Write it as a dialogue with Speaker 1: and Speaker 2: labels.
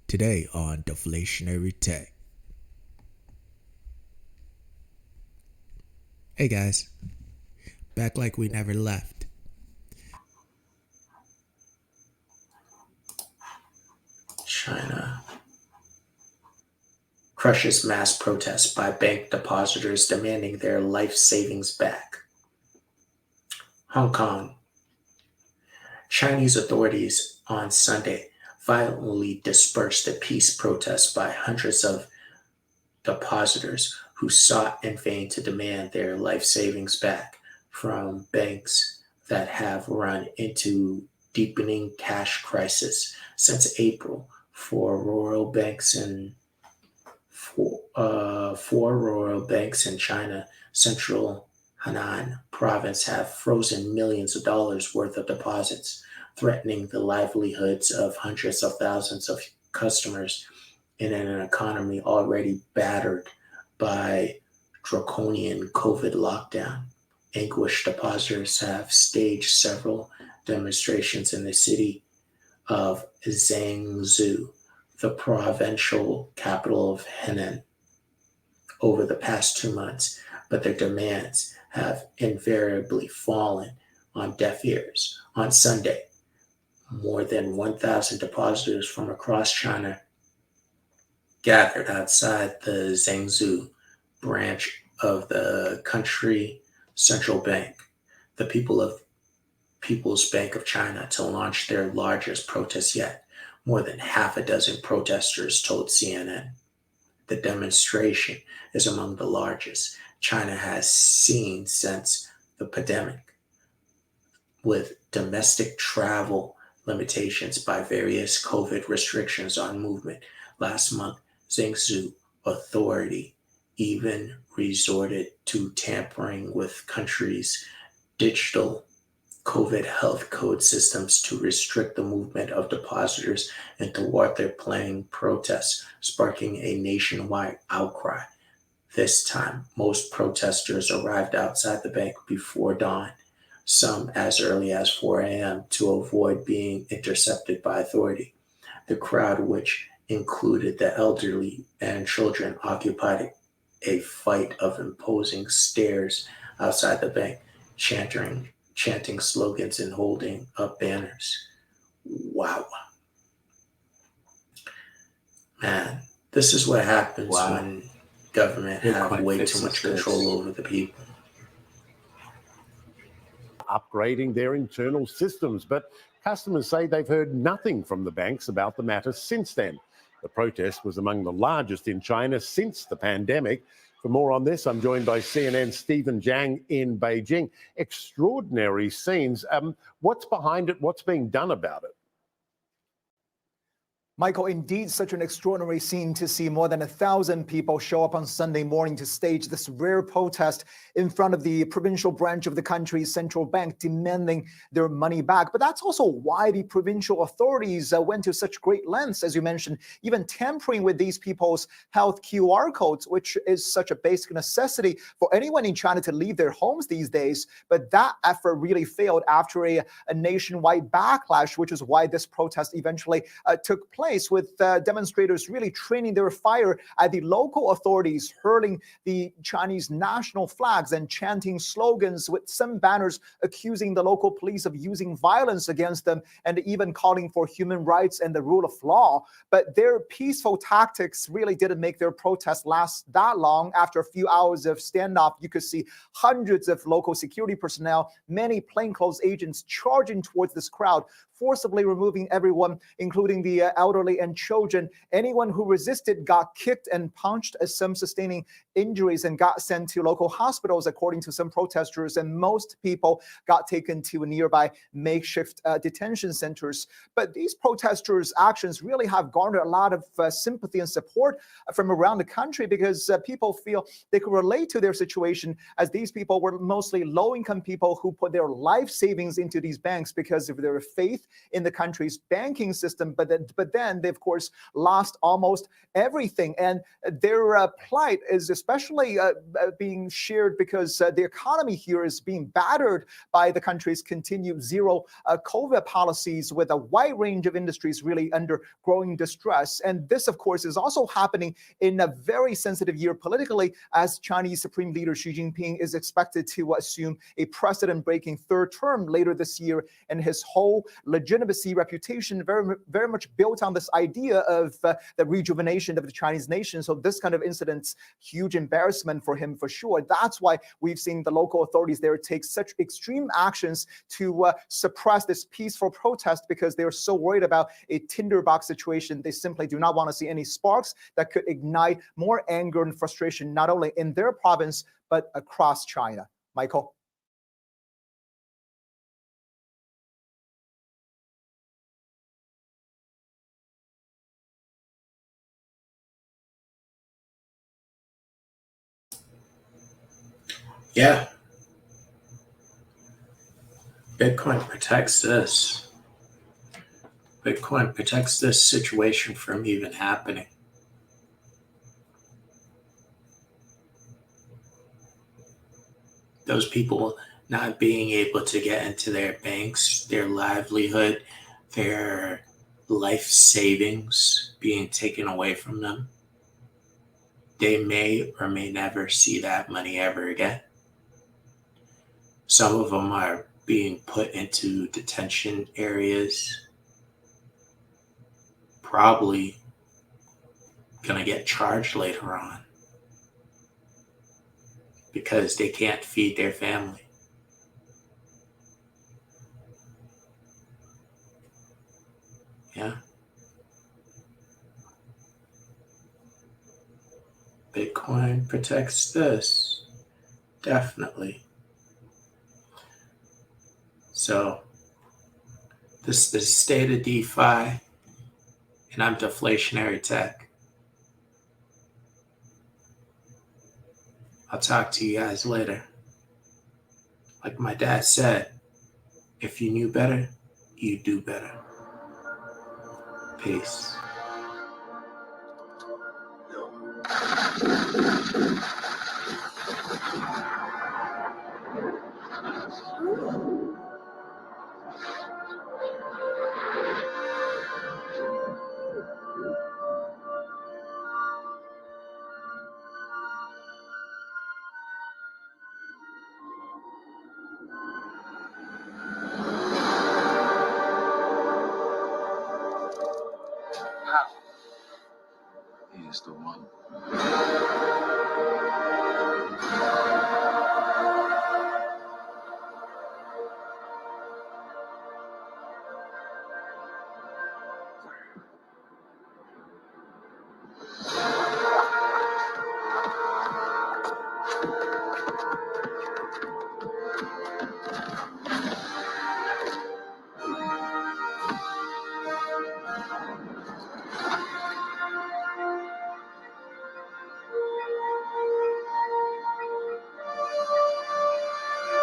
Speaker 1: Today on Deflationary Tech. Hey guys, back like we never left.
Speaker 2: China crushes mass protests by bank depositors demanding their life savings back. Hong Kong. Chinese authorities on Sunday violently dispersed a peace protest by hundreds of depositors who sought in vain to demand their life savings back from banks that have run into deepening cash crisis since April. Four rural banks in China central Henan province have frozen millions of dollars worth of deposits, threatening the livelihoods of hundreds of thousands of customers in an economy already battered by draconian COVID lockdown. Anguished depositors have staged several demonstrations in the city of Zhengzhou, the provincial capital of Henan, over the past 2 months, but their demands have invariably fallen on deaf ears. On Sunday, more than 1,000 depositors from across China gathered outside the Zhengzhou branch of the country central bank, the People's Bank of China, to launch their largest protest yet. More than half a dozen protesters told CNN. The demonstration is among the largest China has seen since the pandemic, with domestic travel limitations by various COVID restrictions on movement. Last month, Zhengzhou Authority even resorted to tampering with country's digital COVID health code systems to restrict the movement of depositors and thwart their planned protests, sparking a nationwide outcry. This time, most protesters arrived outside the bank before dawn, some as early as 4 a.m., to avoid being intercepted by authority. The crowd, which included the elderly and children, occupied a flight of imposing stairs outside the bank, chanting slogans and holding up banners. Wow. Man, this is what happens when government have way too much control over the people.
Speaker 3: Upgrading their internal systems, but customers say they've heard nothing from the banks about the matter since then. The protest was among the largest in China since the pandemic. For more on this, I'm joined by CNN's Stephen Jiang in Beijing. Extraordinary scenes. What's behind it? What's being done about it?
Speaker 4: Michael, indeed, such an extraordinary scene to see more than 1,000 people show up on Sunday morning to stage this rare protest in front of the provincial branch of the country's central bank, demanding their money back. But that's also why the provincial authorities went to such great lengths, as you mentioned, even tampering with these people's health QR codes, which is such a basic necessity for anyone in China to leave their homes these days. But that effort really failed after a nationwide backlash, which is why this protest eventually took place, with demonstrators really training their fire at the local authorities, hurling the Chinese national flags and chanting slogans, with some banners accusing the local police of using violence against them and even calling for human rights and the rule of law. But their peaceful tactics really didn't make their protest last that long. After a few hours of standoff, you could see hundreds of local security personnel, many plainclothes agents charging towards this crowd, forcibly removing everyone, including the elderly and children. Anyone who resisted got kicked and punched, some sustaining injuries and got sent to local hospitals, according to some protesters, and most people got taken to nearby makeshift detention centers. But these protesters' actions really have garnered a lot of sympathy and support from around the country, because people feel they could relate to their situation, as these people were mostly low-income people who put their life savings into these banks because of their faith in the country's banking system. But then Henan, they of course lost almost everything. And their plight is especially being shared because the economy here is being battered by the country's continued zero COVID policies, with a wide range of industries really under growing distress. And this, of course, is also happening in a very sensitive year politically, as Chinese Supreme Leader Xi Jinping is expected to assume a precedent-breaking third term later this year, and his whole legitimacy reputation very much built on this idea of the rejuvenation of the Chinese nation. So this kind of incident's huge embarrassment for him for sure. That's why we've seen the local authorities there take such extreme actions to suppress this peaceful protest, because they're so worried about a tinderbox situation. They simply do not want to see any sparks that could ignite more anger and frustration, not only in their province, but across China. Michael?
Speaker 2: Yeah, Bitcoin protects this. Bitcoin protects this situation from even happening. Those people not being able to get into their banks, their livelihood, their life savings being taken away from them. They may or may never see that money ever again. Some of them are being put into detention areas, probably going to get charged later on because they can't feed their family. Yeah. Bitcoin protects this. Definitely. So, this is the state of DeFi, and I'm deflationary tech. I'll talk to you guys later. Like my dad said, if you knew better, you'd do better. Peace.
Speaker 5: He is the one.